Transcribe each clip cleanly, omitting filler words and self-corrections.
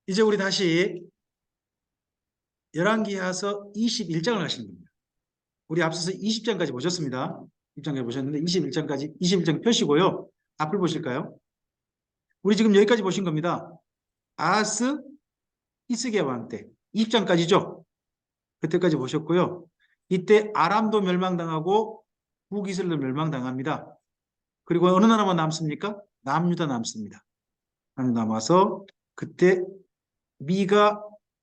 이제 우리 다시 열왕기하서 21장을 하시는 겁니다. 우리 앞서서 20장까지 보셨습니다. 20장까지 보셨는데 21장까지 21장 펴시고요. 앞을 보실까요? 우리 지금 여기까지 보신 겁니다. 아하스 히스기야 왕 때 20장까지죠. 그때까지 보셨고요. 이때 아람도 멸망당하고 북이스라엘도 멸망당합니다. 그리고 어느 나라만 남습니까? 남유다 남습니다. 남아서 그때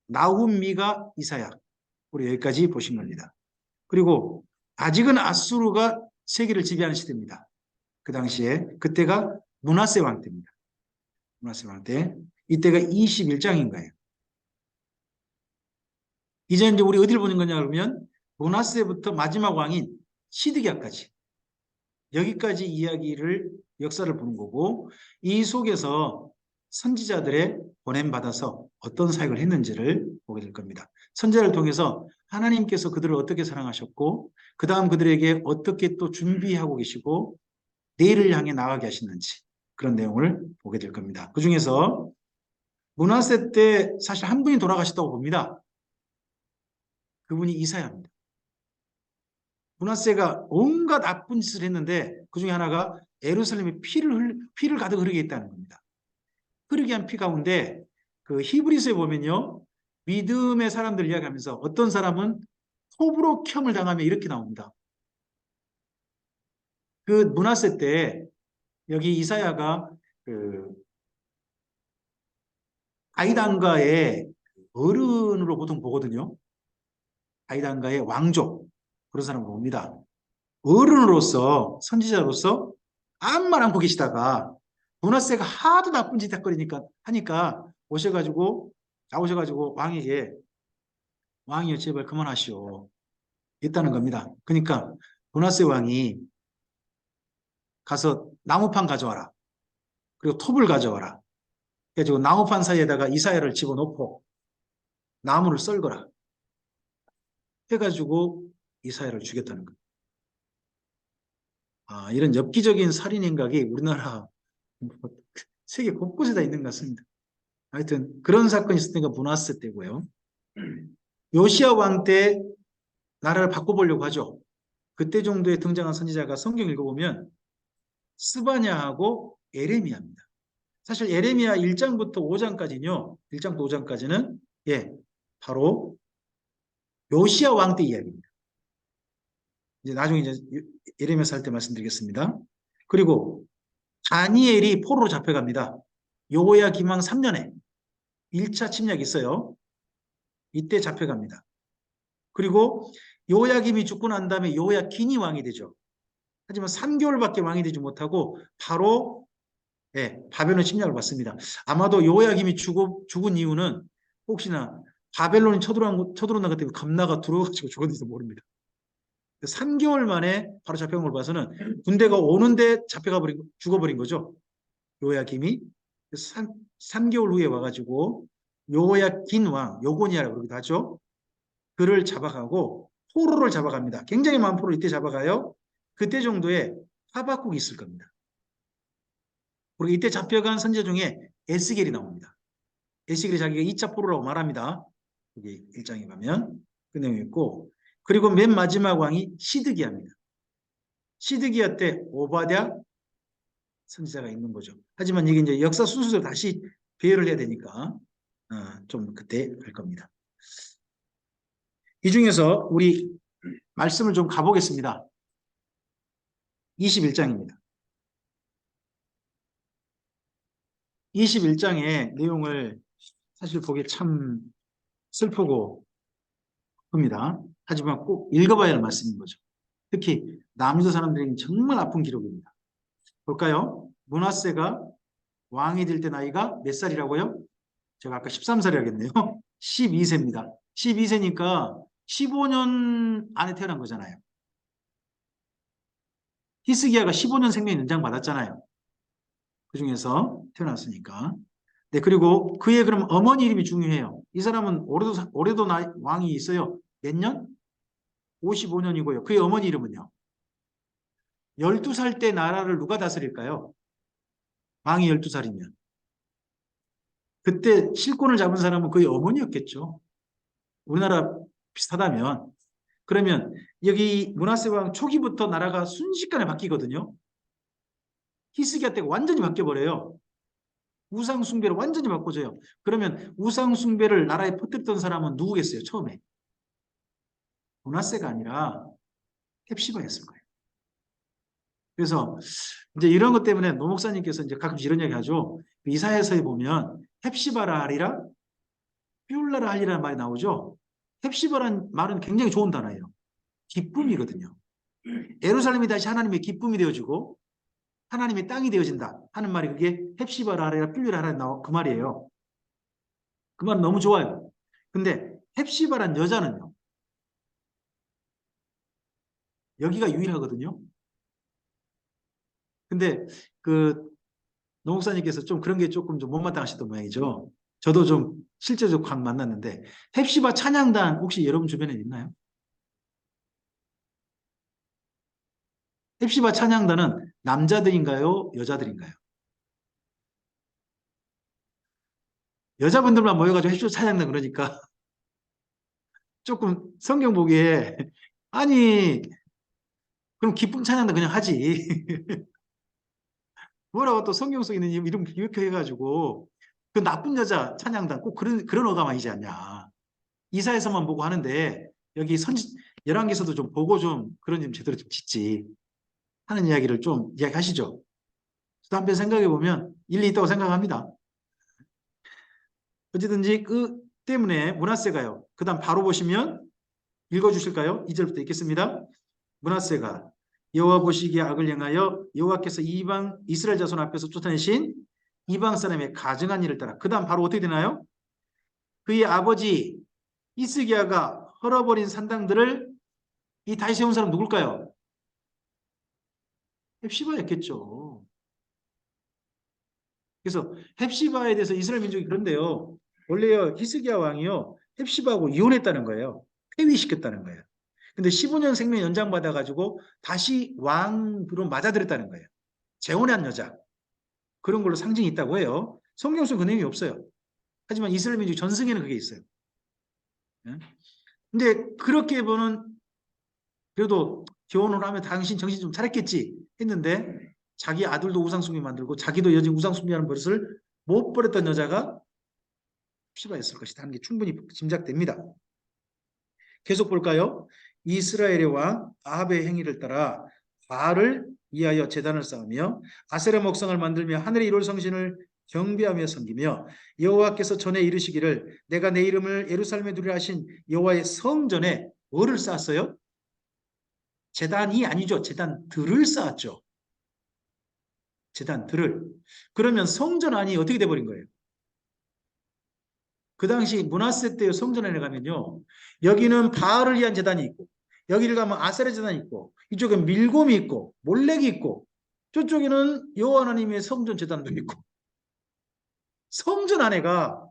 나훔 미가 이사야, 우리 여기까지 보신 겁니다. 그리고 아직은 아수르가 세계를 지배하는 시대입니다. 그 당시에 그때가 므낫세 왕 때입니다. 므낫세 왕 때. 이때가 21장인 거예요. 이제 우리 어디를 보는 거냐 그러면 므낫세부터 마지막 왕인 시드기야까지, 여기까지 이야기를, 역사를 보는 거고, 이 속에서 선지자들의 보냄받아서 어떤 사역을 했는지를 보게 될 겁니다. 선지자를 통해서 하나님께서 그들을 어떻게 사랑하셨고, 그 다음 그들에게 어떻게 또 준비하고 계시고 내일을 향해 나가게 하시는지, 그런 내용을 보게 될 겁니다. 그 중에서 므낫세 때 사실 한 분이 돌아가셨다고 봅니다. 그분이 이사야입니다. 므낫세가 온갖 나쁜 짓을 했는데 그 중에 하나가 예루살렘에 피를 가득 흐르게 했다는 겁니다. 흐르게 한 피 가운데 그 히브리서에 보면요, 믿음의 사람들 이야기하면서 어떤 사람은 톱으로 켬을 당하며 이렇게 나옵니다. 그 므낫세 때 여기 이사야가 그 아이단가의 어른으로 보통 보거든요. 아이단가의 왕족, 그런 사람을 봅니다. 어른으로서, 선지자로서 아무 말 않고 계시다가 므낫세가 하도 나쁜 짓 하니까 나오셔가지고 왕에게, 왕이여 제발 그만하시오, 했다는 겁니다. 그러니까 므낫세 왕이 가서 나무판 가져와라, 그리고 톱을 가져와라, 그래가지고 나무판 사이에다가 이사야를 집어넣고 나무를 썰거라 해가지고 이사야를 죽였다는 겁니다. 이런 엽기적인 살인 행각이 우리나라 세계 곳곳에 다 있는 것 같습니다. 하여튼 그런 사건이 있을 때가 므낫세 때고요. 요시야 왕 때 나라를 바꿔보려고 하죠. 그때 정도에 등장한 선지자가 성경 읽어보면 스바냐하고 에레미야입니다. 사실 에레미야 1장부터 5장까지는요. 1장부터 5장까지는 바로 요시야 왕 때 이야기입니다. 이제 나중에 에레미야 할 때 말씀드리겠습니다. 그리고 다니엘이 포로로 잡혀갑니다. 여호야김 왕 3년에 1차 침략이 있어요. 이때 잡혀갑니다. 그리고 여호야김이 죽고 난 다음에 여호야긴이 왕이 되죠. 하지만 3개월밖에 왕이 되지 못하고 바로 바벨론 침략을 받습니다. 아마도 여호야김이 죽은 이유는 혹시나 바벨론이 쳐들어온다 것 때문에 겁나가 들어가지고 죽었는지도 모릅니다. 3개월 만에 바로 잡혀간 걸 봐서는 군대가 오는데 죽어버린 거죠. 여호야김이. 3개월 후에 와가지고 여호야긴 왕, 요고니아라고 그러기도 하죠. 그를 잡아가고 포로를 잡아갑니다. 굉장히 많은 포로를 이때 잡아가요. 그때 정도에 하박국이 있을 겁니다. 그리고 이때 잡혀간 선지자 중에 에스겔이 나옵니다. 에스겔이 자기가 2차 포로라고 말합니다. 여기 1장에 가면 그 내용이 있고, 그리고 맨 마지막 왕이 시드기야입니다. 시드기야 때 오바댜 선지자가 있는 거죠. 하지만 이게 이제 역사 순서대로 다시 배열을 해야 되니까 좀 그때 할 겁니다. 이 중에서 우리 말씀을 좀 가보겠습니다. 21장입니다. 21장의 내용을 사실 보기 참 슬프고 큽니다. 하지만 꼭 읽어봐야 할 말씀인 거죠. 특히 남유다 사람들에게는 정말 아픈 기록입니다. 볼까요? 므낫세가 왕이 될 때 나이가 몇 살이라고요? 제가 아까 13살이 라겠네요. 12세입니다. 12세니까 15년 안에 태어난 거잖아요. 히스기야가 15년 생명 연장 받았잖아요. 그 중에서 태어났으니까. 네, 그리고 그의 그럼 어머니 이름이 중요해요. 이 사람은 올해도 왕이 있어요. 몇 년? 55년이고요. 그의 어머니 이름은요. 12살 때 나라를 누가 다스릴까요? 왕이 12살이면. 그때 실권을 잡은 사람은 거의 어머니였겠죠. 우리나라 비슷하다면. 그러면 여기 므낫세 왕 초기부터 나라가 순식간에 바뀌거든요. 히스기야 때가 완전히 바뀌어버려요. 우상 숭배를 완전히 바꿔줘요. 그러면 우상 숭배를 나라에 퍼뜨렸던 사람은 누구겠어요? 처음에 므낫세가 아니라 헵시바였을 거예요. 그래서 이제 이런 것 때문에 노 목사님께서 이제 가끔씩 이런 이야기 하죠. 이사야서에 보면 헵시바라 하리라 삐울라라 하리라는 말이 나오죠. 헵시바라는 말은 굉장히 좋은 단어예요. 기쁨이거든요. 예루살렘이 다시 하나님의 기쁨이 되어지고 하나님의 땅이 되어진다 하는 말이 그게 헵시바라 하리라 삐울라라 하리라 그 말이에요. 그 말은 너무 좋아요. 근데 헵시바란 여자는요. 여기가 유일하거든요. 근데 그 노 목사님께서 좀 그런 게 조금 좀 못마땅하셨던 모양이죠. 저도 좀 실제적으로 각 만났는데 헵시바 찬양단 혹시 여러분 주변에 있나요? 헵시바 찬양단은 남자들인가요? 여자들인가요? 여자분들만 모여가지고 헵시바 찬양단 그러니까 조금 성경 보기에 아니 그럼 기쁨 찬양단 그냥 하지. 뭐라고 또 성경 속에 있는 이름 이렇게 해가지고 그 나쁜 여자 찬양단 꼭 그런 어감이지 않냐. 이사에서만 보고 하는데 여기 열왕기서도 좀 보고 좀 그런 좀 제대로 좀 짓지 하는 이야기를 좀 이야기하시죠. 저도 한편 생각해 보면 일리 있다고 생각합니다. 어찌든지 그 때문에 므낫세가요. 그 다음 바로 보시면 읽어주실까요? 2절부터 읽겠습니다. 므낫세가 여호와 보시기에 악을 행하여 여호와께서 이방 이스라엘 자손 앞에서 쫓아내신 이방 사람의 가증한 일을 따라 그 다음 바로 어떻게 되나요? 그의 아버지 히스기야가 헐어버린 산당들을 이 다시 세운 사람 누굴까요? 헵시바였겠죠. 그래서 헵시바에 대해서 이스라엘 민족이 그런데요. 원래요 히스기야 왕이요 헵시바하고 이혼했다는 거예요. 폐위시켰다는 거예요. 근데 15년 생명 연장받아 가지고 다시 왕으로 맞아들였다는 거예요. 재혼한 여자 그런 걸로 상징이 있다고 해요. 성경 속 그 내용이 없어요. 하지만 이스라엘 민족 전승에는 그게 있어요. 예? 근데 그렇게 보는 그래도 결혼을 하면 당신 정신 좀 차렸겠지 했는데 자기 아들도 우상숭배 만들고 자기도 여전히 우상숭배하는 버릇을 못 버렸던 여자가 헵시바였을 것이다 하는 게 충분히 짐작됩니다. 계속 볼까요? 이스라엘의 왕 아합의 행위를 따라 바알을 위하여 제단을 쌓으며 아세라 목상을 만들며 하늘에 이룰 성신을 경배하며 섬기며 여호와께서 전에 이르시기를 내가 내 이름을 예루살렘에 두리라 하신 여호와의 성전에 뭐를 쌓았어요? 제단이 아니죠. 제단들을 쌓았죠. 제단들을. 그러면 성전 안이 어떻게 돼버린 거예요? 그 당시 므낫세 때의 성전에 가면요. 여기는 바알을 위한 제단이 있고 여기를 가면 아세라 제단이 있고 이쪽에 밀곰이 있고 몰렉이 있고 저쪽에는 여호와 하나님의 성전 제단도 있고 성전 안에가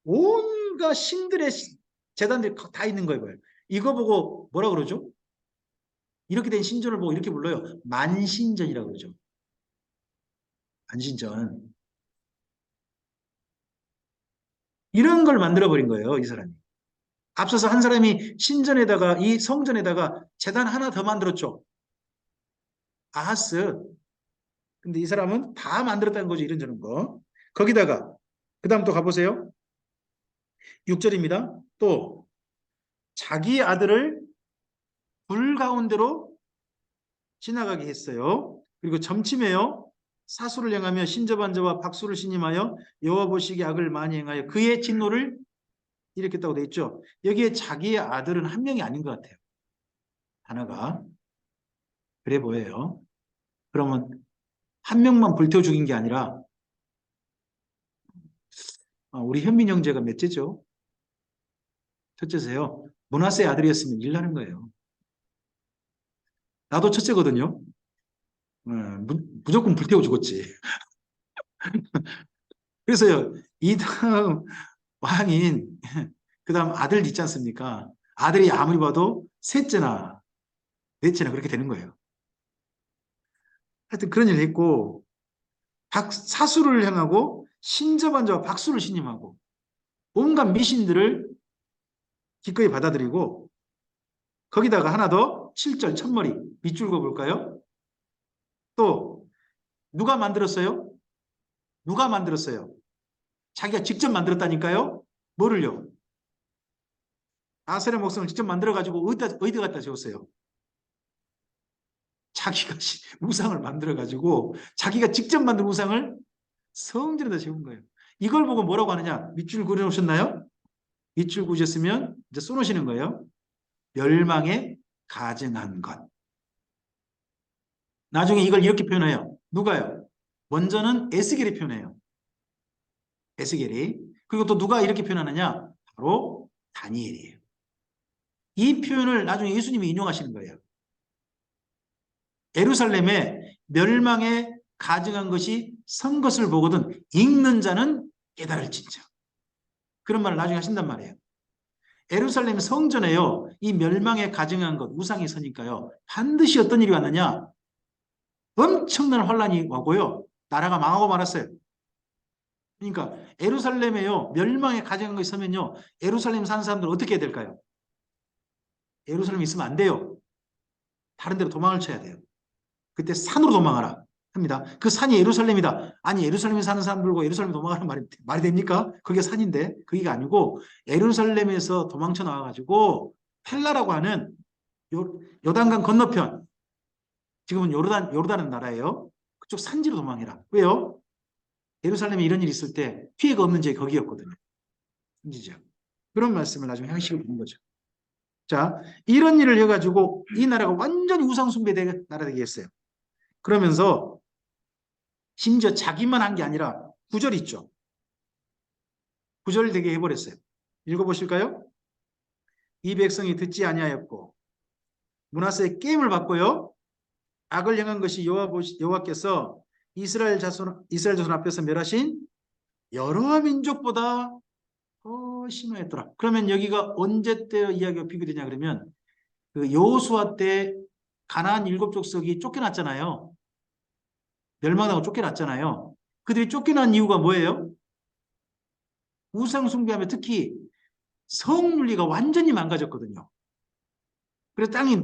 온갖 신들의 제단들이 다 있는 거예요. 이거 보고 뭐라 그러죠? 이렇게 된 신전을 보고 이렇게 불러요. 만신전이라고 그러죠. 만신전. 이런 걸 만들어버린 거예요. 이 사람이. 앞서서 한 사람이 신전에다가 이 성전에다가 제단 하나 더 만들었죠. 아하스. 근데 이 사람은 다 만들었다는 거죠. 이런저런 거. 거기다가 그 다음 또 가보세요. 6절입니다. 또 자기 아들을 불 가운데로 지나가게 했어요. 그리고 점침해요. 사수를 행하며 신저반저와 박수를 신임하여 여호와 보시기에 악을 많이 행하여 그의 진노를 일으켰다고 돼 있죠. 여기에 자기의 아들은 한 명이 아닌 것 같아요. 하나가. 그래 보여요. 그러면 한 명만 불태워 죽인 게 아니라 우리 현민 형제가 몇째죠? 첫째세요. 므낫세 아들이었으면 일 나는 거예요. 나도 첫째거든요. 무조건 불태워 죽었지. 그래서요. 이 다음 왕인 그 다음 아들 있지 않습니까? 아들이 아무리 봐도 셋째나 넷째나 그렇게 되는 거예요. 하여튼 그런 일을 했고 사수를 행하고 신접한 자와 박수를 신임하고 온갖 미신들을 기꺼이 받아들이고 거기다가 하나 더 7절 첫머리 밑줄 그어볼까요? 또 누가 만들었어요? 누가 만들었어요? 자기가 직접 만들었다니까요? 뭐를요? 아세라 목성을 직접 만들어가지고 어디 갖다 세웠어요? 자기가 우상을 만들어가지고 자기가 직접 만든 우상을 성전에다 세운 거예요. 이걸 보고 뭐라고 하느냐? 밑줄 그려놓으셨나요? 밑줄 그으셨으면 이제 써놓으시는 거예요. 멸망에 가증한 것. 나중에 이걸 이렇게 표현해요. 누가요? 먼저는 에스겔이 표현해요. 에스겔이. 그리고 또 누가 이렇게 표현하느냐? 바로 다니엘이에요. 이 표현을 나중에 예수님이 인용하시는 거예요. 예루살렘에 멸망에 가증한 것이 선 것을 보거든 읽는 자는 깨달을진저. 그런 말을 나중에 하신단 말이에요. 예루살렘 성전에요. 이 멸망에 가증한 것, 우상이 서니까요. 반드시 어떤 일이 왔느냐? 엄청난 환란이 오고요. 나라가 망하고 말았어요. 그러니까 예루살렘에요. 멸망에 가증한 것이 서면요. 예루살렘 사는 사람들은 어떻게 해야 될까요? 예루살렘에 있으면 안 돼요. 다른 데로 도망을 쳐야 돼요. 그때 산으로 도망하라 합니다. 그 산이 예루살렘이다. 아니 예루살렘에 사는 사람들과 예루살렘 도망하는 말이 됩니까? 그게 산인데 그게 아니고 예루살렘에서 도망쳐 나와가지고 펠라라고 하는 요단강 건너편 지금은 요르단은 나라예요. 그쪽 산지로 도망해라. 왜요? 예루살렘에 이런 일이 있을 때 피해가 없는 지역이 거기였거든요. 산지죠. 그런 말씀을 나중에 형식을 보는 거죠. 자, 이런 일을 해가지고 이 나라가 완전히 우상숭배 나라 되게 했어요. 그러면서 심지어 자기만 한 게 아니라 구절 있죠. 구절 되게 해버렸어요. 읽어보실까요? 이 백성이 듣지 아니하였고 므낫세의 게임을 받고요. 악을 행한 것이 여호와께서 이스라엘 자손 앞에서 멸하신 여러 민족보다 더 심하였더라. 그러면 여기가 언제 때 이야기가 비교되냐 그러면 그 여호수아 때 가나안 7족속이 쫓겨났잖아요. 멸망하고 쫓겨났잖아요. 그들이 쫓겨난 이유가 뭐예요? 우상 숭배하며 특히 성윤리가 완전히 망가졌거든요. 그래서 땅이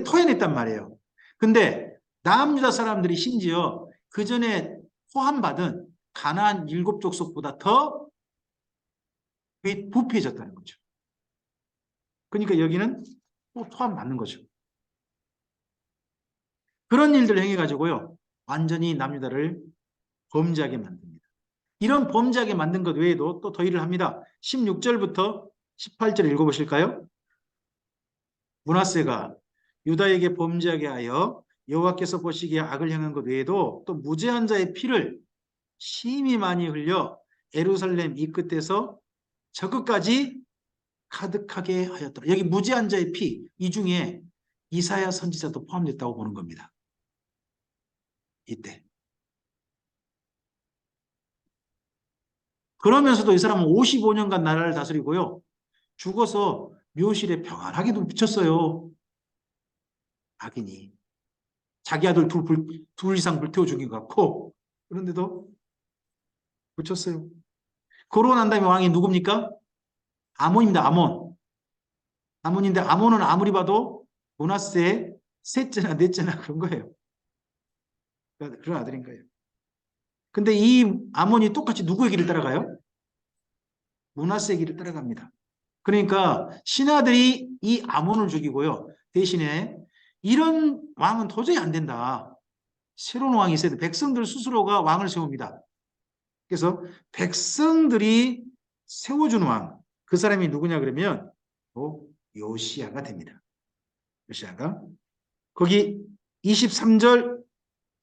토해냈단 말이에요. 근데 남유다 사람들이 심지어 그 전에 포함받은 가나안 7족속보다 더 부패해졌다는 거죠. 그러니까 여기는 또 포함받는 거죠. 그런 일들을 행해가지고요. 완전히 남유다를 범죄하게 만듭니다. 이런 범죄하게 만든 것 외에도 또 더 일을 합니다. 16절부터 18절 읽어보실까요? 므낫세가 유다에게 범죄하게 하여 여호와께서 보시기에 악을 행한 것 외에도 또 무죄한 자의 피를 심히 많이 흘려 예루살렘 이 끝에서 저 끝까지 가득하게 하였더라. 여기 무죄한 자의 피, 이 중에 이사야 선지자도 포함됐다고 보는 겁니다. 이때. 그러면서도 이 사람은 55년간 나라를 다스리고요. 죽어서 묘실에 평안하게 붙였어요. 악인이. 자기 아들 둘 이상 불태워 죽인 것 같고 그런데도 붙였어요. 그러고 난 다음에 왕이 누굽니까? 아몬입니다. 아몬인데 아몬은 아무리 봐도 므낫세의 셋째나 넷째나 그런 거예요. 그런 아들인 거예요. 근데 이 아몬이 똑같이 누구의 길을 따라가요? 므낫세의 길을 따라갑니다. 그러니까 신하들이 이 아몬을 죽이고요. 대신에 이런 왕은 도저히 안 된다. 새로운 왕이 있어야 돼. 백성들 스스로가 왕을 세웁니다. 그래서 백성들이 세워준 왕, 그 사람이 누구냐 그러면 요시야가 됩니다. 요시야가. 거기 23절,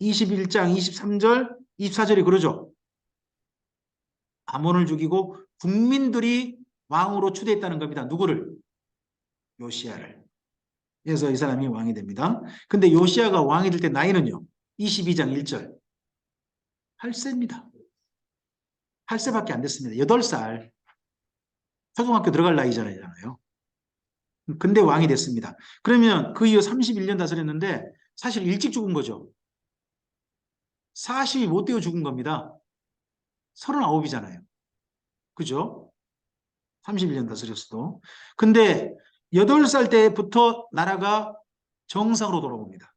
21장, 23절, 24절이 그러죠. 아몬을 죽이고 국민들이 왕으로 추대했다는 겁니다. 누구를? 요시야를. 그래서 이 사람이 왕이 됩니다. 근데 요시야가 왕이 될 때 나이는요. 22장 1절. 8세입니다. 8세밖에 안 됐습니다. 8살. 초등학교 들어갈 나이잖아요. 근데 왕이 됐습니다. 그러면 그 이후 31년 다스렸는데 사실 일찍 죽은 거죠. 40이 못 되어 죽은 겁니다. 39이잖아요. 그죠? 31년 다스렸어도. 근데 8살 때부터 나라가 정상으로 돌아옵니다.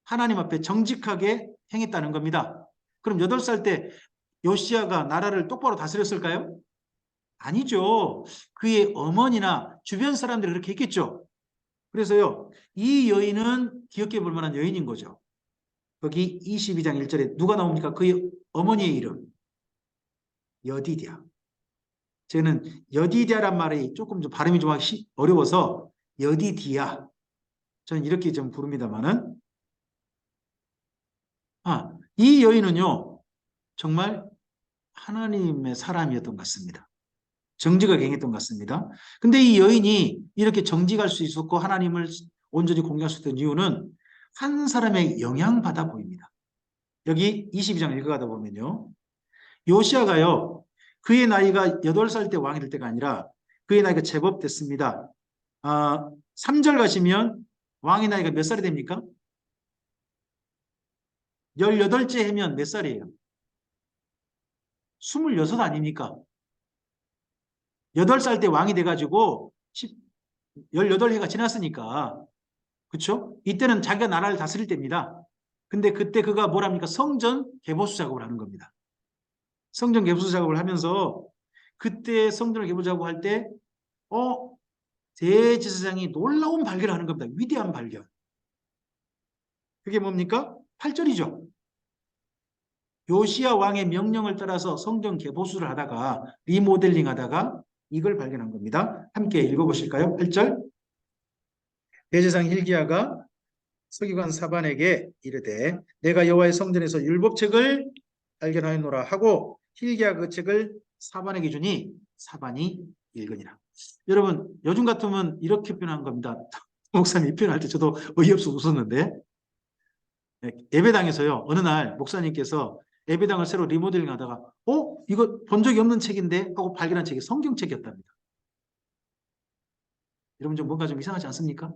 하나님 앞에 정직하게 행했다는 겁니다. 그럼 8살 때 요시야가 나라를 똑바로 다스렸을까요? 아니죠. 그의 어머니나 주변 사람들이 그렇게 했겠죠. 그래서요, 이 여인은 기억해 볼 만한 여인인 거죠. 여기 22장 1절에 누가 나옵니까? 그의 어머니의 이름. 여디디아. 저는 여디디아란 말이 조금 좀 발음이 좀 어려워서 여디디아. 저는 이렇게 좀 부릅니다만은, 이 여인은요, 정말 하나님의 사람이었던 것 같습니다. 정직하게 행했던 것 같습니다. 근데 이 여인이 이렇게 정직할 수 있었고 하나님을 온전히 공개할 수 있던 이유는 한 사람의 영향받아 보입니다. 여기 22장 읽어가다 보면요. 요시아가요. 그의 나이가 8살 때 왕이 될 때가 아니라 그의 나이가 제법 됐습니다. 3절 가시면 왕의 나이가 몇 살이 됩니까? 18째 해면 몇 살이에요? 26 아닙니까? 8살 때 왕이 돼가지고 18해가 지났으니까 그렇죠? 이때는 자기가 나라를 다스릴 때입니다. 근데 그때 그가 뭐랍니까? 성전 개보수 작업을 하는 겁니다. 성전 개보수 작업을 하면서 그때 성전을 개보수 작업할 때 대제사장이 놀라운 발견을 하는 겁니다. 위대한 발견. 그게 뭡니까? 8절이죠. 요시야 왕의 명령을 따라서 성전 개보수를 하다가 리모델링 하다가 이걸 발견한 겁니다. 함께 읽어보실까요? 8절. 대제사장 hil기야가 서기관 사반에게 이르되 내가 여호와의 성전에서 율법책을 발견하였노라 하고 hil기야 그 책을 사반에게 주니 사반이 읽으니라. 여러분 요즘 같으면 이렇게 표현한 겁니다. 목사님이 표현할 때 저도 어이없어 웃었는데 예배당에서요 어느 날 목사님께서 예배당을 새로 리모델링 하다가 이거 본 적이 없는 책인데 하고 발견한 책이 성경책이었답니다. 여러분 좀 뭔가 좀 이상하지 않습니까?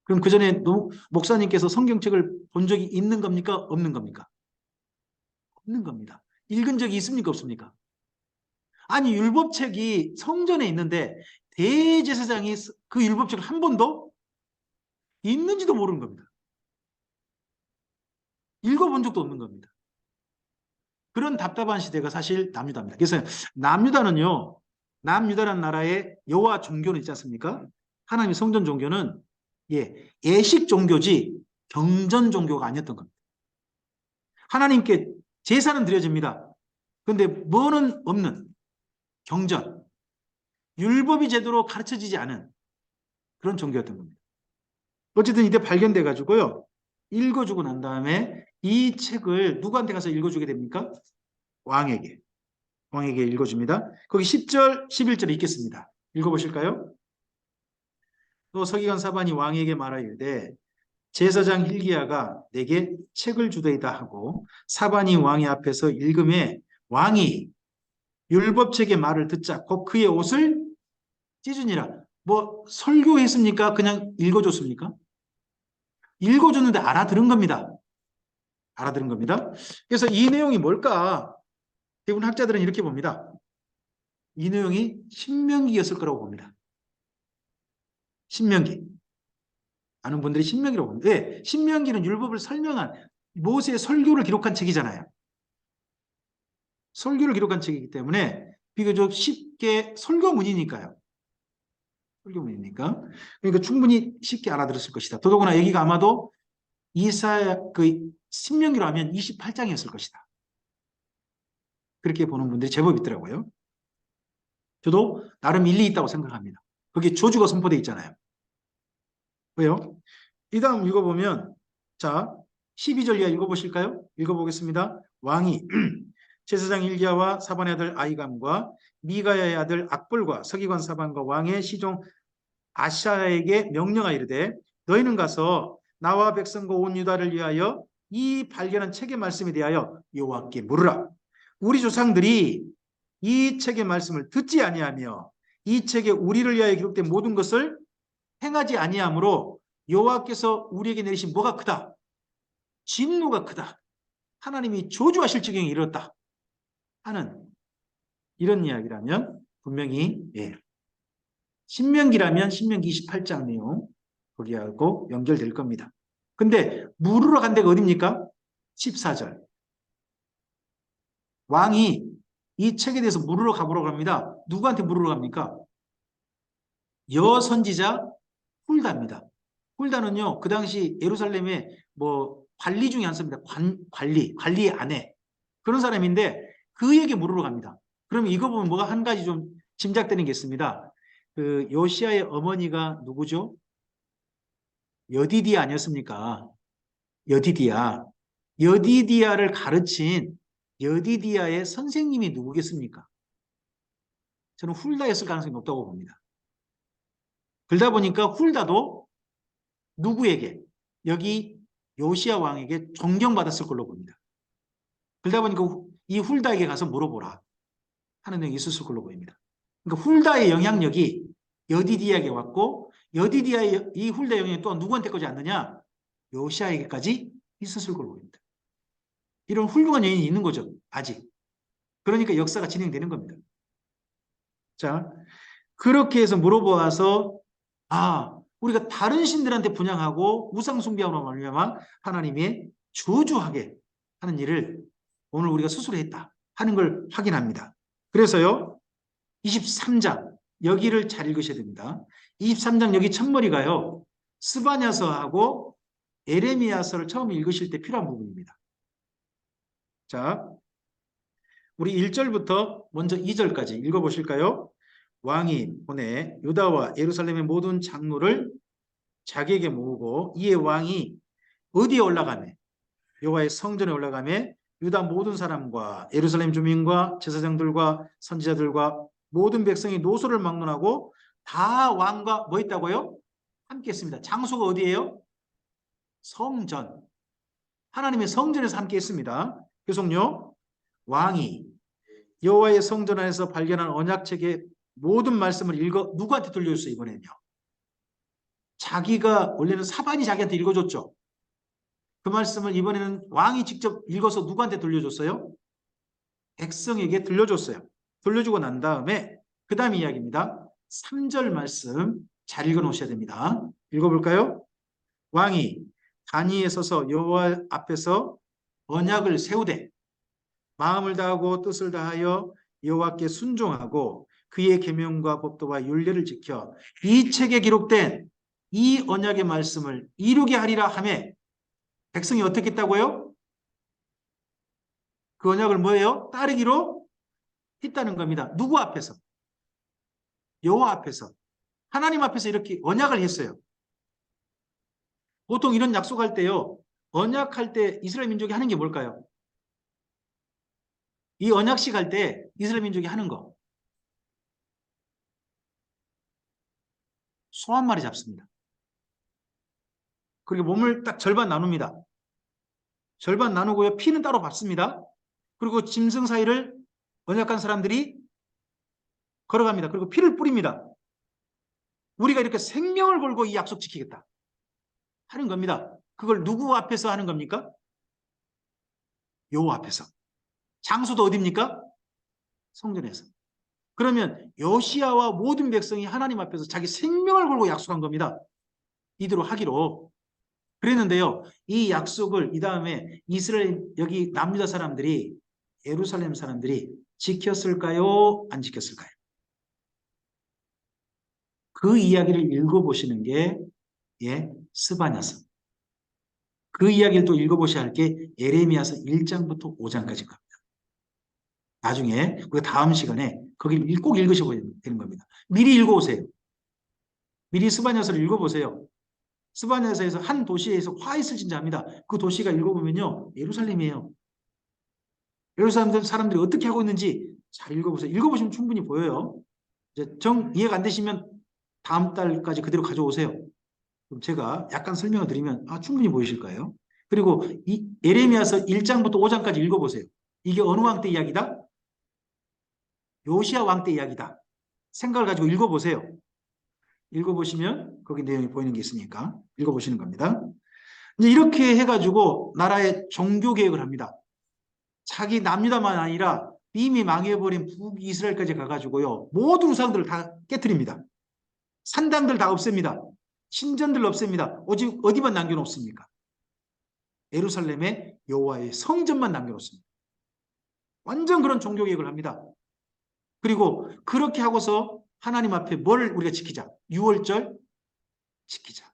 그럼 그 전에 목사님께서 성경책을 본 적이 있는 겁니까? 없는 겁니까? 없는 겁니다. 읽은 적이 있습니까? 없습니까? 아니 율법책이 성전에 있는데 대제사장이 그 율법책을 한 번도 있는지도 모르는 겁니다. 읽어본 적도 없는 겁니다. 그런 답답한 시대가 사실 남유다입니다. 그래서 남유다라는 나라의 여호와 종교는 있지 않습니까? 하나님의 성전 종교는 예식 종교지 경전 종교가 아니었던 겁니다. 하나님께 제사는 드려집니다. 그런데 뭐는 없는 경전, 율법이 제대로 가르쳐지지 않은 그런 종교였던 겁니다. 어쨌든 이때 발견돼 가지고요. 읽어주고 난 다음에 이 책을 누구한테 가서 읽어주게 됩니까? 왕에게 읽어줍니다. 거기 10절, 11절 읽겠습니다. 읽어보실까요? 또 서기관 사반이 왕에게 말하이르되 제사장 hil기야가 내게 책을 주되이다 하고 사반이 왕의 앞에서 읽음에 왕이 율법책의 말을 듣자 곧 그의 옷을 찢으니라. 뭐 설교했습니까? 그냥 읽어줬습니까? 읽어줬는데 알아들은 겁니다. 알아들은 겁니다. 그래서 이 내용이 뭘까? 대부분 학자들은 이렇게 봅니다. 이 내용이 신명기였을 거라고 봅니다. 신명기. 아는 분들이 신명기라고 봅니다. 왜? 신명기는 율법을 설명한 모세의 설교를 기록한 책이잖아요. 설교를 기록한 책이기 때문에 비교적 쉽게 설교문이니까요. 설교문이니까. 그러니까 충분히 쉽게 알아들었을 것이다. 더더구나 여기가 아마도 이사야 그 신명기로 하면 28장이었을 것이다. 그렇게 보는 분들이 제법 있더라고요. 저도 나름 일리 있다고 생각합니다. 거기에 저주가 선포되어 있잖아요. 왜요? 이 다음 읽어보면 자 12절 이하 읽어보실까요? 읽어보겠습니다. 왕이 제사장 hil기야와 사반의 아들 아히감과 미가야의 아들 악볼과 서기관 사반과 왕의 시종 아샤에게 명령하이르되 너희는 가서 나와 백성과 온 유다를 위하여 이 발견한 책의 말씀에 대하여 여호와께 물으라. 우리 조상들이 이 책의 말씀을 듣지 아니하며 이 책에 우리를 위하여 기록된 모든 것을 행하지 아니하므로 여호와께서 우리에게 내리신 뭐가 크다. 진노가 크다. 하나님이 저주하실 지경에 이르렀다 하는 이런 이야기라면 분명히 신명기라면 신명기 28장 내용 거기하고 연결될 겁니다. 근데 물으러 간 데가 어딥니까? 14절. 왕이 이 책에 대해서 물으러 가보라고 합니다. 누구한테 물으러 갑니까? 여선지자 훌다입니다. 훌다는요, 그 당시 예루살렘의 뭐 관리 중에 한 사람입니다. 관리의 아내. 그런 사람인데 그에게 물으러 갑니다. 그럼 이거 보면 뭐가 한 가지 좀 짐작되는 게 있습니다. 그 요시아의 어머니가 누구죠? 여디디아 아니었습니까? 여디디아. 여디디아를 가르친 여디디아의 선생님이 누구겠습니까? 저는 훌다였을 가능성이 높다고 봅니다. 그러다 보니까 훌다도 누구에게? 여기 요시야 왕에게 존경받았을 걸로 봅니다. 그러다 보니까 이 훌다에게 가서 물어보라 하는 내용이 있었을 걸로 보입니다. 그러니까 훌다의 영향력이 여디디아에게 왔고 여디디아의 이 훌다의 영향이 또 누구한테까지 왔느냐? 요시야에게까지 있었을 걸로 보입니다. 이런 훌륭한 여인이 있는 거죠. 아직. 그러니까 역사가 진행되는 겁니다. 자, 그렇게 해서 물어보아서 우리가 다른 신들한테 분향하고 우상 숭배함으로 말미암아 하나님의 저주하게 하는 일을 오늘 우리가 스스로 했다 하는 걸 확인합니다. 그래서요 23장 여기를 잘 읽으셔야 됩니다. 23장 여기 첫머리가요 스바냐서하고 에레미야서를 처음 읽으실 때 필요한 부분입니다. 자, 우리 1절부터 먼저 2절까지 읽어보실까요? 왕이 보내 유다와 예루살렘의 모든 장로를 자기에게 모으고 이에 왕이 어디에 올라가매? 여호와의 성전에 올라가매 유다 모든 사람과 예루살렘 주민과 제사장들과 선지자들과 모든 백성이 노소를 막론하고 다 왕과 뭐 있다고요? 함께 했습니다. 장소가 어디예요? 성전. 하나님의 성전에서 함께 했습니다. 계속요. 왕이 여호와의 성전 안에서 발견한 언약책의 모든 말씀을 읽어 누구한테 들려줬어요? 이번에는요. 자기가 원래는 사반이 자기한테 읽어줬죠. 그 말씀을 이번에는 왕이 직접 읽어서 누구한테 들려줬어요? 백성에게 들려줬어요. 들려주고 난 다음에 그 다음 이야기입니다. 3절 말씀 잘 읽어놓으셔야 됩니다. 읽어볼까요? 왕이 단위에 서서 여호와 앞에서 언약을 세우되 마음을 다하고 뜻을 다하여 여호와께 순종하고 그의 계명과 법도와 율례를 지켜 이 책에 기록된 이 언약의 말씀을 이루게 하리라 하매 백성이 어떻게 했다고요? 그 언약을 뭐예요? 따르기로 했다는 겁니다. 누구 앞에서? 여호와 앞에서. 하나님 앞에서 이렇게 언약을 했어요. 보통 이런 약속할 때요. 언약할 때 이스라엘 민족이 하는 게 뭘까요? 이 언약식 할 때 이스라엘 민족이 하는 거. 소 한 마리 잡습니다. 그리고 몸을 딱 절반 나눕니다. 절반 나누고요. 피는 따로 받습니다. 그리고 짐승 사이를 언약한 사람들이 걸어갑니다. 그리고 피를 뿌립니다. 우리가 이렇게 생명을 걸고 이 약속 지키겠다 하는 겁니다. 그걸 누구 앞에서 하는 겁니까? 여호와 앞에서. 장소도 어디입니까? 성전에서. 그러면 요시야와 모든 백성이 하나님 앞에서 자기 생명을 걸고 약속한 겁니다. 이대로 하기로. 그랬는데요. 이 약속을 이 다음에 이스라엘 여기 남유다 사람들이 예루살렘 사람들이 지켰을까요? 안 지켰을까요? 그 이야기를 읽어보시는 게 스바냐서. 그 이야기를 또 읽어보셔야 할 게 예레미야서 1장부터 5장까지인 겁니다. 나중에 그 다음 시간에 거기를 꼭 읽으셔야 되는 겁니다. 미리 읽어오세요. 미리 스바냐서를 읽어보세요. 스바냐서에서 한 도시에서 화 있을 진짜합니다. 그 도시가 읽어보면요. 예루살렘이에요. 예루살렘 사람들이 어떻게 하고 있는지 잘 읽어보세요. 읽어보시면 충분히 보여요. 이제 이해가 안 되시면 다음 달까지 그대로 가져오세요. 그럼 제가 약간 설명을 드리면 충분히 보이실 거예요. 그리고 이 예레미야서 1장부터 5장까지 읽어보세요. 이게 어느 왕 때 이야기다? 요시야 왕 때 이야기다. 생각을 가지고 읽어보세요. 읽어보시면 거기 내용이 보이는 게 있으니까 읽어보시는 겁니다. 이제 이렇게 해가지고 나라의 종교 개혁을 합니다. 자기 남유다만 아니라 이미 망해버린 북이스라엘까지 가가지고요. 모든 우상들을 다 깨뜨립니다. 산당들 다 없앱니다. 신전들 없앱니다. 오직 어디만 남겨놓습니까? 예루살렘의 여호와의 성전만 남겨놓습니다. 완전 그런 종교 개혁을 합니다. 그리고 그렇게 하고서 하나님 앞에 뭘 우리가 지키자? 유월절 지키자.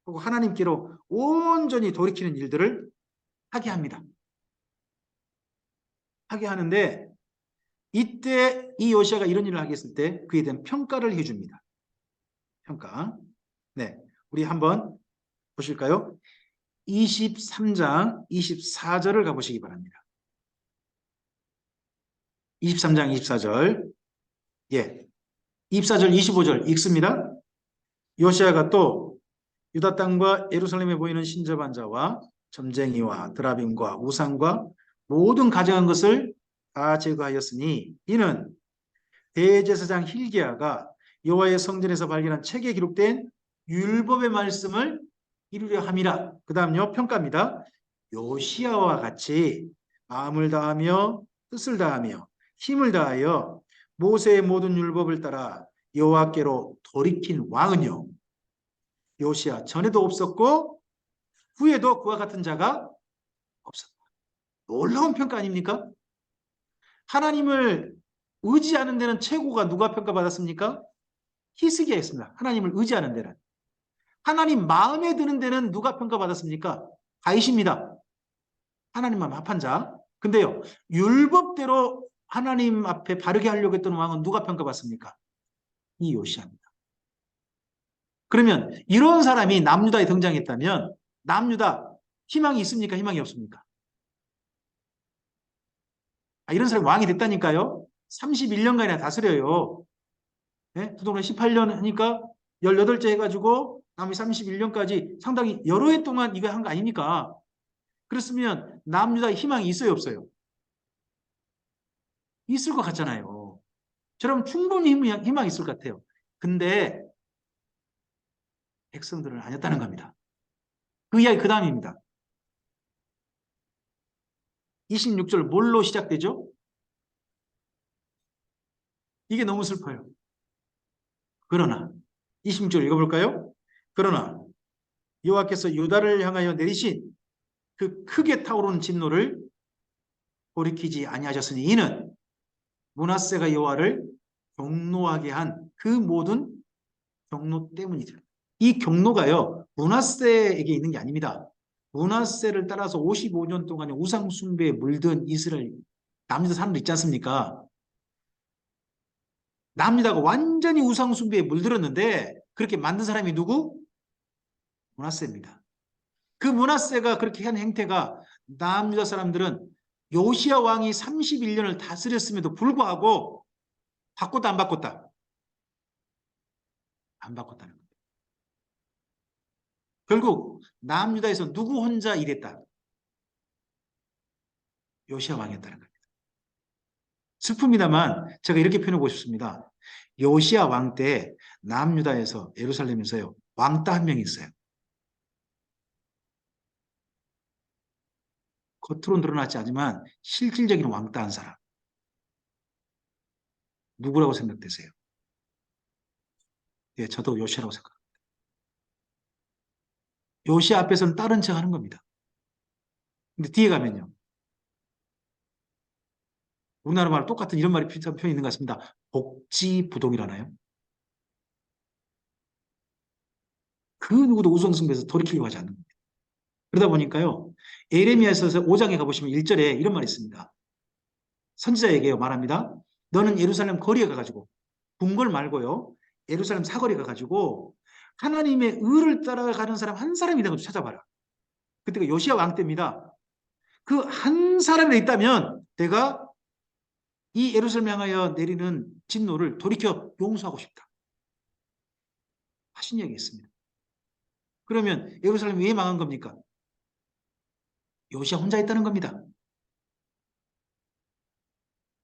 그리고 하나님께로 온전히 돌이키는 일들을 하게 합니다. 하게 하는데 이때 이 요시아가 이런 일을 하게 했을 때 그에 대한 평가를 해줍니다. 평가. 네, 우리 한번 보실까요? 23장 24절을 가보시기 바랍니다. 23장 24절. 예. 24절 25절 읽습니다. 요시아가 또 유다 땅과 예루살렘에 보이는 신접한 자와 점쟁이와 드라빔과 우상과 모든 가증한 것을 다 제거하였으니 이는 대제사장 hil기야가 여호와의 성전에서 발견한 책에 기록된 율법의 말씀을 이루려 함이라. 그 다음요 평가입니다. 요시아와 같이 마음을 다하며 뜻을 다하며 힘을 다하여 모세의 모든 율법을 따라 여호와께로 돌이킨 왕은요 요시아 전에도 없었고 후에도 그와 같은 자가 없었다. 놀라운 평가 아닙니까? 하나님을 의지하는 데는 최고가 누가 평가받았습니까? 히스기야였습니다. 하나님을 의지하는 데는. 하나님 마음에 드는 데는 누가 평가받았습니까? 다윗입니다. 하나님만 합한 자. 근데요, 율법대로 하나님 앞에 바르게 하려고 했던 왕은 누가 평가받습니까? 이 요시아입니다. 그러면 이런 사람이 남유다에 등장했다면 남유다 희망이 있습니까? 희망이 없습니까? 이런 사람이 왕이 됐다니까요. 31년간이나 다스려요. 네? 부동산 18년 하니까 18째 해가지고 남이 31년까지 상당히 여러 해 동안 이거 한 거 아닙니까? 그렇으면 남유다에 희망이 있어요, 없어요? 있을 것 같잖아요. 저러면 충분히 희망이 있을 것 같아요. 근데 백성들은 아니었다는 겁니다. 그 이야기 그 다음입니다. 26절 뭘로 시작되죠? 이게 너무 슬퍼요. 그러나 26절 읽어볼까요? 그러나 여호와께서 유다를 향하여 내리신 그 크게 타오르는 진노를 돌이키지 아니하셨으니 이는 므낫세가 여호와를 경노하게 한 그 모든 경노 때문이죠. 이 경노가요 므낫세에게 있는 게 아닙니다. 므낫세를 따라서 55년 동안 우상 숭배에 물든 이스라엘 남유다 사람들 있지 않습니까? 남유다가 완전히 우상 숭배에 물들었는데 그렇게 만든 사람이 누구? 므낫세입니다. 그 므낫세가 그렇게 한 행태가 남유다 사람들은 요시야 왕이 31년을 다스렸음에도 불구하고 바꿨다 안 바꿨다? 안 바꿨다는 겁니다. 결국 남유다에서 누구 혼자 일했다? 요시야 왕이었다는 겁니다. 슬픕니다만 제가 이렇게 표현하고 싶습니다. 요시야 왕 때 남유다에서 예루살렘에서요 왕따 한 명이 있어요. 겉으로 드러나지 않지만 실질적인 왕따 한 사람. 누구라고 생각되세요? 예, 저도 요시아라고 생각합니다. 요시아 앞에서는 다른 척 하는 겁니다. 근데 뒤에 가면요. 우리나라 말 똑같은 이런 말이 비슷한 표현이 있는 것 같습니다. 복지부동이라나요? 그 누구도 우상숭배에서 돌이키려고 하지 않는 겁니다. 그러다 보니까요. 에레미야서 5장에 가보시면 1절에 이런 말이 있습니다. 선지자에게 말합니다. 너는 예루살렘 거리에 가가지고 궁궐 말고요. 예루살렘 사거리에 가가지고 하나님의 의를 따라가는 사람 한 사람이라도 찾아봐라. 그때가 요시야 왕 때입니다. 그 한 사람이 있다면 내가 이 예루살렘 향하여 내리는 진노를 돌이켜 용서하고 싶다. 하신 이야기 있습니다. 그러면 예루살렘이 왜 망한 겁니까? 요시야 혼자 있다는 겁니다.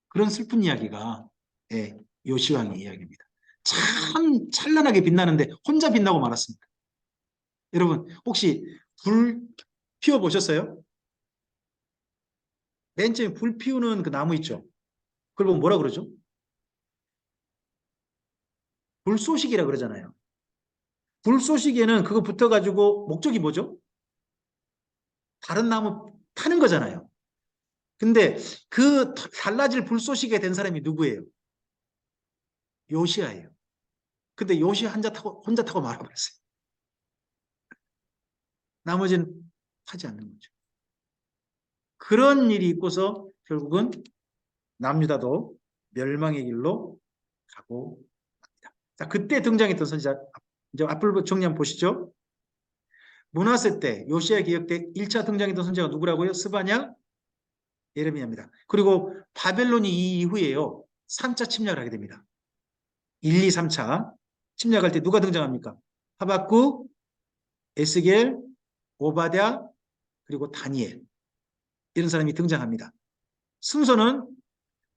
그런 슬픈 이야기가 예, 요시야 왕의 이야기입니다. 참 찬란하게 빛나는데 혼자 빛나고 말았습니다. 여러분 혹시 불 피워 보셨어요? 맨 처음에 불 피우는 그 나무 있죠? 그걸 보면 뭐라 그러죠? 불쏘시개라 그러잖아요. 불쏘시개는 그거 붙어가지고 목적이 뭐죠? 다른 나무 타는 거잖아요. 근데 그 달라질 불쏘시개 된 사람이 누구예요? 요시아예요. 근데 요시아 혼자 타고 말아버렸어요. 나머지는 타지 않는 거죠. 그런 일이 있고서 결국은 남유다도 멸망의 길로 가고 맙니다. 자, 그때 등장했던 선지자, 이제 앞을 정리 한번 보시죠. 므낫세 때 요시아 개혁 때 1차 등장했던 선지자가 누구라고요? 스바냐, 예레미야입니다. 그리고 바벨론이 이 이후에요. 3차 침략을 하게 됩니다. 1, 2, 3차 침략할 때 누가 등장합니까? 하박국, 에스겔, 오바댜, 그리고 다니엘, 이런 사람이 등장합니다. 순서는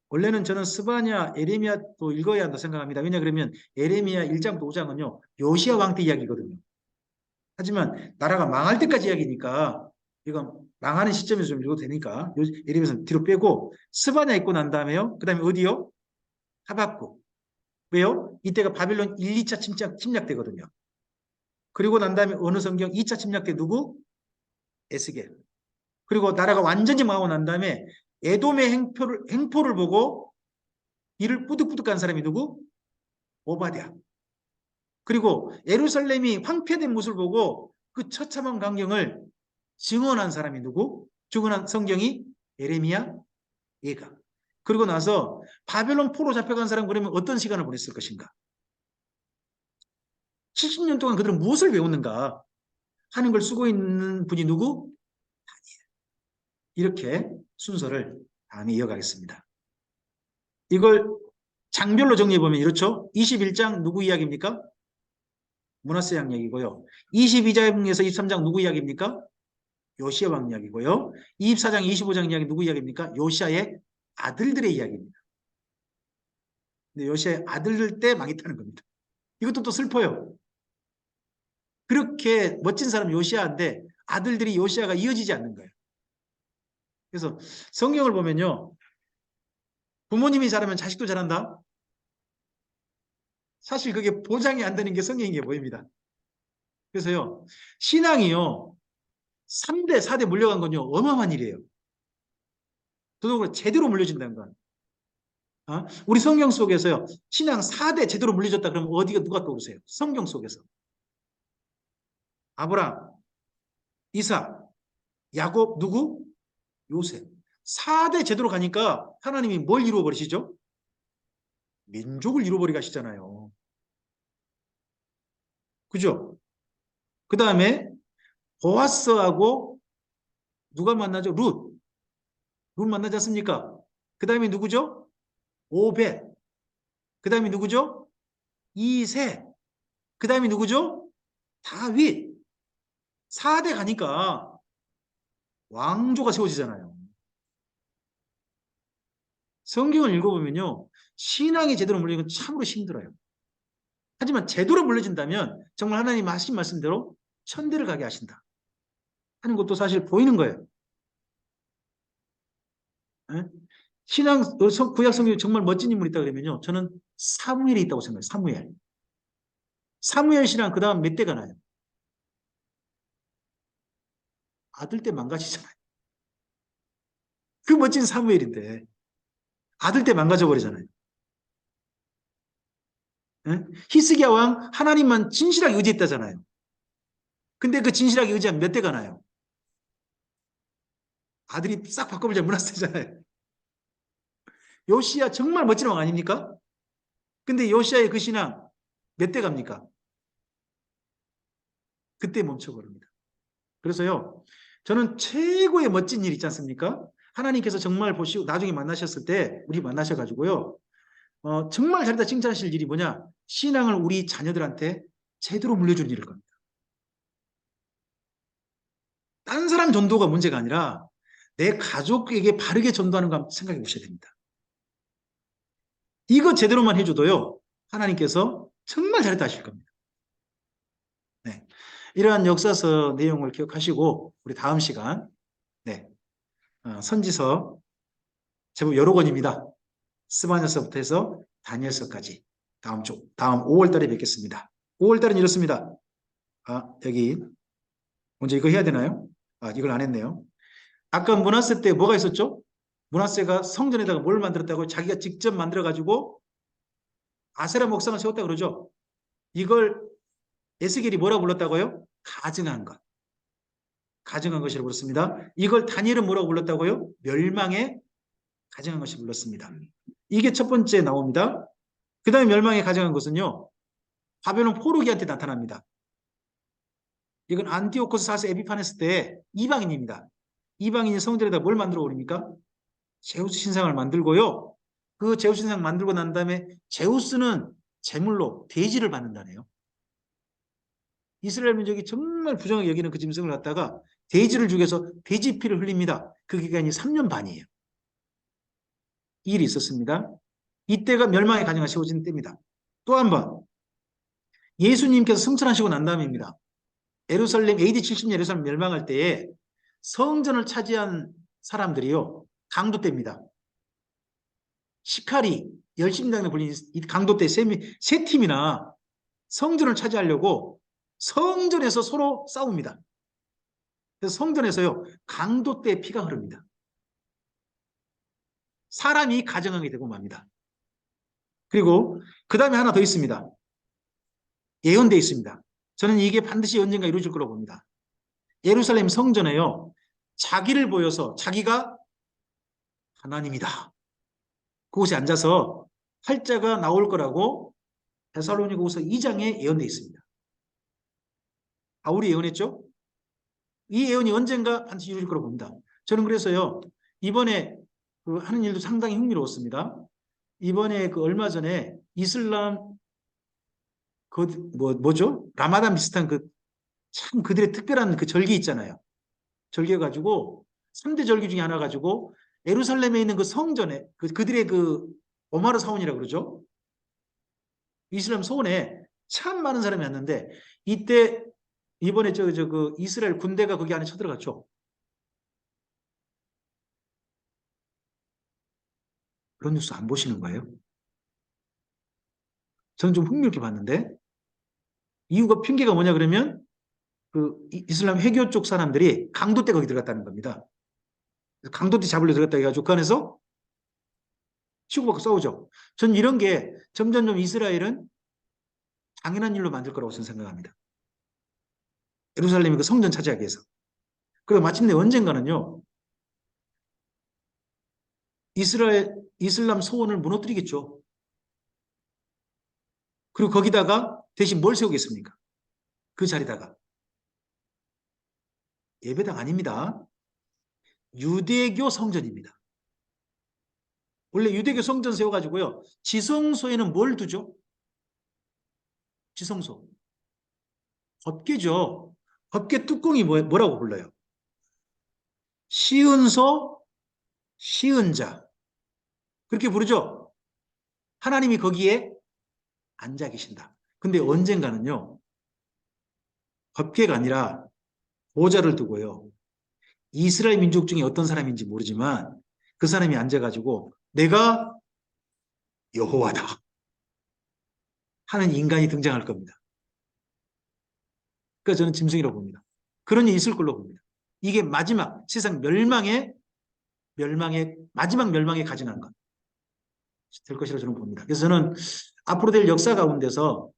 원래는 저는 스바냐, 에레미야도 읽어야 한다 생각합니다. 왜냐 그러면 에레미야 1장부터 5장은요. 요시야 왕 때 이야기거든요. 하지만 나라가 망할 때까지 이야기니까 이건 망하는 시점에서 좀 읽어도 되니까 에레미야는 뒤로 빼고 스바냐 읽고 난 다음에요. 그 다음에 어디요? 하박국. 왜요? 이때가 바빌론 1, 2차 침략되거든요. 그리고 난 다음에 어느 성경 2차 침략 때 누구? 에스겔. 그리고 나라가 완전히 망하고 난 다음에 에돔의 행포를 보고 이를 뿌득뿌득 간 사람이 누구? 오바댜. 그리고 예루살렘이 황폐된 모습을 보고 그 처참한 광경을 증언한 사람이 누구? 증언한 성경이 예레미야, 예가. 그리고 나서 바벨론 포로 잡혀간 사람 그러면 어떤 시간을 보냈을 것인가? 70년 동안 그들은 무엇을 배웠는가 하는 걸 쓰고 있는 분이 누구? 이렇게 순서를 다음에 이어가겠습니다. 이걸 장별로 정리해보면 이렇죠. 21장 누구 이야기입니까? 므낫세 왕 이야기고요. 22장에서 23장 누구 이야기입니까? 요시야 왕 이야기고요. 24장, 25장 이야기 누구 이야기입니까? 요시야의 아들들의 이야기입니다. 근데 요시야의 아들들 때 망했다는 겁니다. 이것도 또 슬퍼요. 그렇게 멋진 사람 요시야인데 아들들이 요시야가 이어지지 않는 거예요. 그래서 성경을 보면요. 부모님이 잘하면 자식도 잘한다. 사실 그게 보장이 안 되는 게 성경인 게 보입니다. 그래서요. 신앙이요. 3대, 4대 물려간 건요. 어마어마한 일이에요. 더더욱으로 제대로 물려진다는 건. 우리 성경 속에서요. 신앙 4대 제대로 물려졌다 그러면 어디가 누가 떠오르세요? 성경 속에서. 아브라함, 이삭, 야곱, 누구? 요셉. 4대 제대로 가니까 하나님이 뭘 이루어 버리시죠? 민족을 이루어 버리게 하시잖아요. 그죠? 그 다음에 보아스하고 누가 만나죠? 룻 만나지 않습니까? 그 다음에 누구죠? 오벳. 그 다음에 누구죠? 이세. 그 다음에 누구죠? 다윗. 4대 가니까 왕조가 세워지잖아요. 성경을 읽어보면요. 신앙이 제대로 물리는 건 참으로 힘들어요. 하지만 제대로 물려진다면 정말 하나님 하신 말씀대로 천대를 가게 하신다 하는 것도 사실 보이는 거예요. 에? 구약 성경에 정말 멋진 인물이 있다 그러면요. 저는 사무엘이 있다고 생각해요. 사무엘 신앙 그 다음 몇 대가 나요? 아들 때 망가지잖아요. 그 멋진 사무엘인데 아들 때 망가져 버리잖아요. 히스기야 왕 하나님만 진실하게 의지했다잖아요. 근데 그 진실하게 의지하면 몇 대가 나요? 아들이 싹 바꿔버리자 문화세잖아요. 요시야 정말 멋진 왕 아닙니까? 근데 요시야의 그 신앙 몇 대 갑니까? 그때 멈춰버립니다. 그래서요, 저는 최고의 멋진 일 있지 않습니까? 하나님께서 정말 보시고 나중에 만나셨을 때 우리 만나셔가지고요, 정말 잘했다 칭찬하실 일이 뭐냐? 신앙을 우리 자녀들한테 제대로 물려주는 일일 겁니다. 다른 사람 전도가 문제가 아니라 내 가족에게 바르게 전도하는 거 생각해 보셔야 됩니다. 이거 제대로만 해줘도요, 하나님께서 정말 잘했다 하실 겁니다. 네. 이러한 역사서 내용을 기억하시고 우리 다음 시간 네, 선지서 제법 여러 권입니다. 스바냐서부터 해서 다니엘서까지 다음 5월 달에 뵙겠습니다. 5월 달은 이렇습니다. 여기 먼저 이거 해야 되나요? 이걸 안 했네요. 아까 므낫세 때 뭐가 있었죠? 므낫세가 성전에다가 뭘 만들었다고? 자기가 직접 만들어가지고 아세라 목상을 세웠다 그러죠? 이걸 에스겔이 뭐라고 불렀다고요? 가증한 것. 가증한 것이라고 불렀습니다. 이걸 다니엘은 뭐라고 불렀다고요? 멸망의 가증한 것이 불렀습니다. 이게 첫 번째 나옵니다. 그 다음에 멸망의 가증한 것은요. 바벨론 포르기한테 나타납니다. 이건 안티오코스 4세 에피파네스 때 이방인입니다. 이방인이 성전에다 뭘 만들어 오립니까? 제우스 신상을 만들고요. 그 제우스 신상 만들고 난 다음에 제우스는 제물로 돼지를 받는다네요. 이스라엘 민족이 정말 부정하게 여기는 그 짐승을 갖다가 돼지를 죽여서 돼지 피를 흘립니다. 그 기간이 3년 반이에요. 이 일이 있었습니다. 이때가 멸망의 가정가 세워진 때입니다. 또 한 번 예수님께서 승천하시고 난 다음입니다. 예루살렘 AD 70년 예루살렘 멸망할 때에 성전을 차지한 사람들이요. 강도 때입니다. 시카리 열심당에 불린 이 강도 때 세 팀이나 성전을 차지하려고 성전에서 서로 싸웁니다. 그래서 성전에서요. 강도 때 피가 흐릅니다. 사람이 가증하게 되고 맙니다. 그리고 그 다음에 하나 더 있습니다. 예언되어 있습니다. 저는 이게 반드시 언젠가 이루어질 거라고 봅니다. 예루살렘 성전에요. 자기를 보여서 자기가 하나님이다. 그곳에 앉아서 활자가 나올 거라고 데살로니가후서 2장에 예언되어 있습니다. 바울이 예언했죠? 이 예언이 언젠가 반드시 이루어질 거라고 봅니다. 저는 그래서요. 이번에 하는 일도 상당히 흥미로웠습니다. 이번에 얼마 전에 이슬람 뭐죠? 라마단 비슷한 참 그들의 특별한 절기 있잖아요. 절기 가지고 3대 절기 중에 하나 가지고 예루살렘에 있는 그 성전에 그들의 오마르 사원이라고 그러죠. 이슬람 소원에 참 많은 사람이 왔는데 이때 이번에 그 이스라엘 군대가 거기 안에 쳐들어갔죠. 그런 뉴스 안 보시는 거예요? 저는 좀 흥미롭게 봤는데 이유가 핑계가 뭐냐 그러면 이슬람 회교 쪽 사람들이 강도 때 거기 들어갔다는 겁니다. 강도 때 잡으려 들어갔다 해가지고 그 안에서 치고받고 싸우죠. 전 이런 게 점점 이스라엘은 당연한 일로 만들 거라고 저는 생각합니다. 예루살렘의 그 성전 차지하기 위해서. 그리고 마침내 언젠가는요. 이슬람 소원을 무너뜨리겠죠. 그리고 거기다가 대신 뭘 세우겠습니까? 그 자리다가. 예배당 아닙니다. 유대교 성전입니다. 원래 유대교 성전 세워가지고요. 지성소에는 뭘 두죠? 지성소. 법궤죠. 법궤 뚜껑이 뭐라고 불러요? 시은소, 시은자. 그렇게 부르죠? 하나님이 거기에 앉아 계신다. 근데 언젠가는요. 법궤가 아니라 보좌를 두고요. 이스라엘 민족 중에 어떤 사람인지 모르지만 그 사람이 앉아가지고 내가 여호와다 하는 인간이 등장할 겁니다. 그러니까 저는 짐승이라고 봅니다. 그런 일이 있을 걸로 봅니다. 이게 마지막 세상 마지막 멸망에 가증한 것 될 것이라고 저는 봅니다. 그래서 저는 앞으로 될 역사 가운데서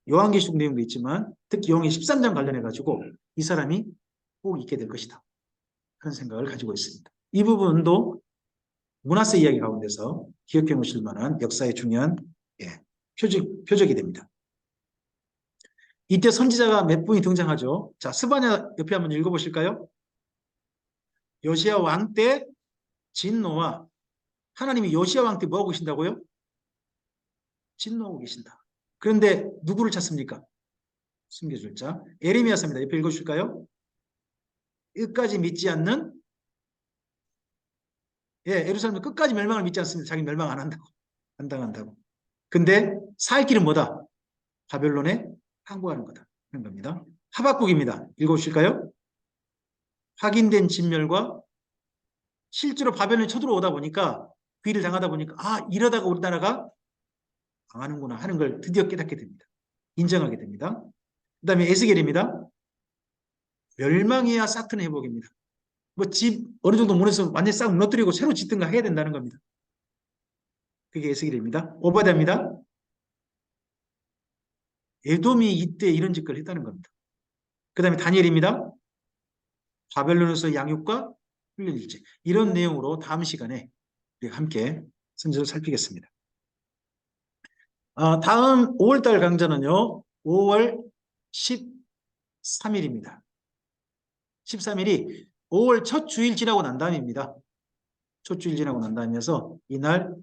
요한계시록 내용도 있지만 특히 요한계시록 13장 관련해 가지고 이 사람이 꼭 있게 될 것이다. 그런 생각을 가지고 있습니다. 이 부분도 므낫세 이야기 가운데서 기억해 놓으실 만한 역사의 중요한 표적이 됩니다. 이때 선지자가 몇 분이 등장하죠. 자, 스바냐 옆에 한번 읽어보실까요? 요시야 왕 때 진노와 하나님이 요시야 왕 때 뭐하고 계신다고요? 진노하고 계신다. 그런데 누구를 찾습니까? 숨겨줄 자. 예레미야서입니다. 옆에 읽어주실까요? 끝까지 믿지 않는 예루살렘은 끝까지 멸망을 믿지 않습니다. 자기 멸망 안 한다고. 안 당한다고. 근데 살 길은 뭐다? 바벨론에 항복하는 거다. 하는 겁니다. 하박국입니다. 읽어주실까요? 확인된 진멸과 실제로 바벨론이 쳐들어오다 보니까 귀를 당하다 보니까 이러다가 우리나라가 망하는구나 하는 걸 드디어 깨닫게 됩니다. 인정하게 됩니다. 그 다음에 에스겔입니다. 멸망해야 싹트는 회복입니다. 뭐 집 어느 정도 무너서 완전히 싹 무너뜨리고 새로 짓든가 해야 된다는 겁니다. 그게 에스겔입니다. 오바댜입니다. 에돔이 이때 이런 짓을 했다는 겁니다. 그 다음에 다니엘입니다. 바벨론에서 양육과 훈련 일제. 이런 내용으로 다음 시간에 우리가 함께 선지를 살피겠습니다. 다음 5월달 강좌는요. 5월 13일입니다. 13일이 5월 첫 주일 지나고 난 다음입니다. 첫 주일 지나고 난 다음이어서 이날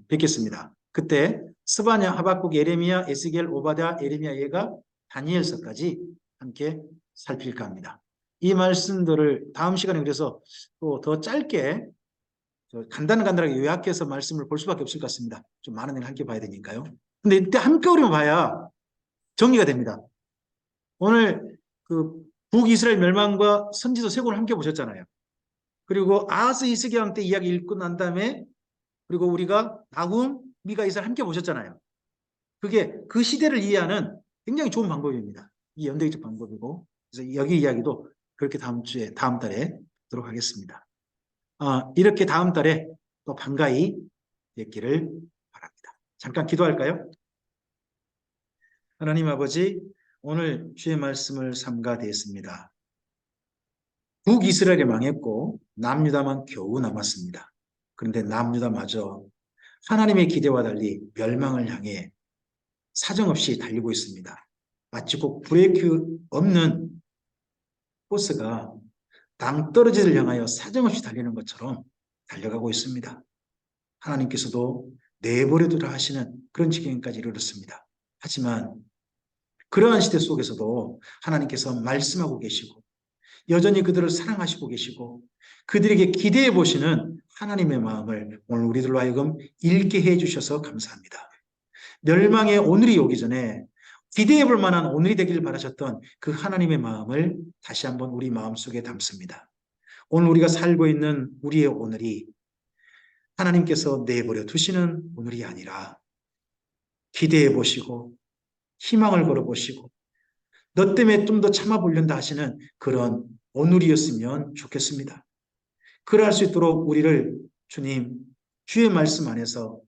뵙겠습니다. 그때 스바냐, 하박국, 예레미야, 에스겔, 오바댜, 예레미야, 예가, 다니엘서까지 함께 살필까 합니다. 이 말씀들을 다음 시간에 그래서 또 더 짧게 간단하게 요약해서 말씀을 볼 수밖에 없을 것 같습니다. 좀 많은 일 함께 봐야 되니까요. 근데 이때 한꺼번에 봐야 정리가 됩니다. 오늘 그 북이스라엘 멸망과 선지서 세 권을 함께 보셨잖아요. 그리고 아하스 히스기야 왕 때 이야기 읽고 난 다음에 그리고 우리가 나훔, 미가, 이사를 함께 보셨잖아요. 그게 그 시대를 이해하는 굉장히 좋은 방법입니다. 이 연대기적 방법이고 그래서 여기 이야기도 그렇게 다음 달에 하도록 하겠습니다. 이렇게 다음 달에 또 반가이 뵙기를 바랍니다. 잠깐 기도할까요? 하나님 아버지, 오늘 주의 말씀을 삼가되었습니다. 북이스라엘이 망했고 남유다만 겨우 남았습니다. 그런데 남유다마저 하나님의 기대와 달리 멸망을 향해 사정없이 달리고 있습니다. 마치 꼭 브레이크 없는 버스가 낭떠러지를 향하여 사정없이 달리는 것처럼 달려가고 있습니다. 하나님께서도 내버려두라 하시는 그런 지경까지 이르렀습니다. 하지만 그러한 시대 속에서도 하나님께서 말씀하고 계시고 여전히 그들을 사랑하시고 계시고 그들에게 기대해 보시는 하나님의 마음을 오늘 우리들로 하여금 읽게 해 주셔서 감사합니다. 멸망의 오늘이 오기 전에 기대해 볼 만한 오늘이 되기를 바라셨던 그 하나님의 마음을 다시 한번 우리 마음속에 담습니다. 오늘 우리가 살고 있는 우리의 오늘이 하나님께서 내버려 두시는 오늘이 아니라 기대해 보시고 희망을 걸어 보시고 너 때문에 좀 더 참아보련다 하시는 그런 오늘이었으면 좋겠습니다. 그러할 수 있도록 우리를 주님, 주의 말씀 안에서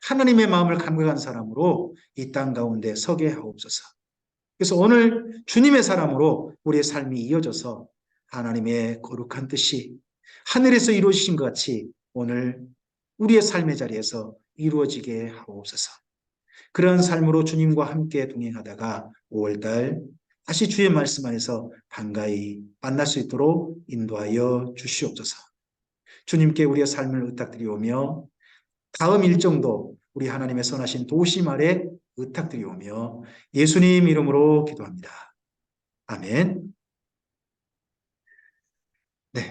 하나님의 마음을 감각한 사람으로 이 땅 가운데 서게 하옵소서. 그래서 오늘 주님의 사람으로 우리의 삶이 이어져서 하나님의 거룩한 뜻이 하늘에서 이루어지신 것 같이 오늘 우리의 삶의 자리에서 이루어지게 하옵소서. 그러한 삶으로 주님과 함께 동행하다가 5월달 다시 주의 말씀 안에서 반가이 만날 수 있도록 인도하여 주시옵소서. 주님께 우리의 삶을 의탁드리오며 다음 일정도 우리 하나님의 선하신 도심 아래 의탁드리오며 예수님 이름으로 기도합니다. 아멘.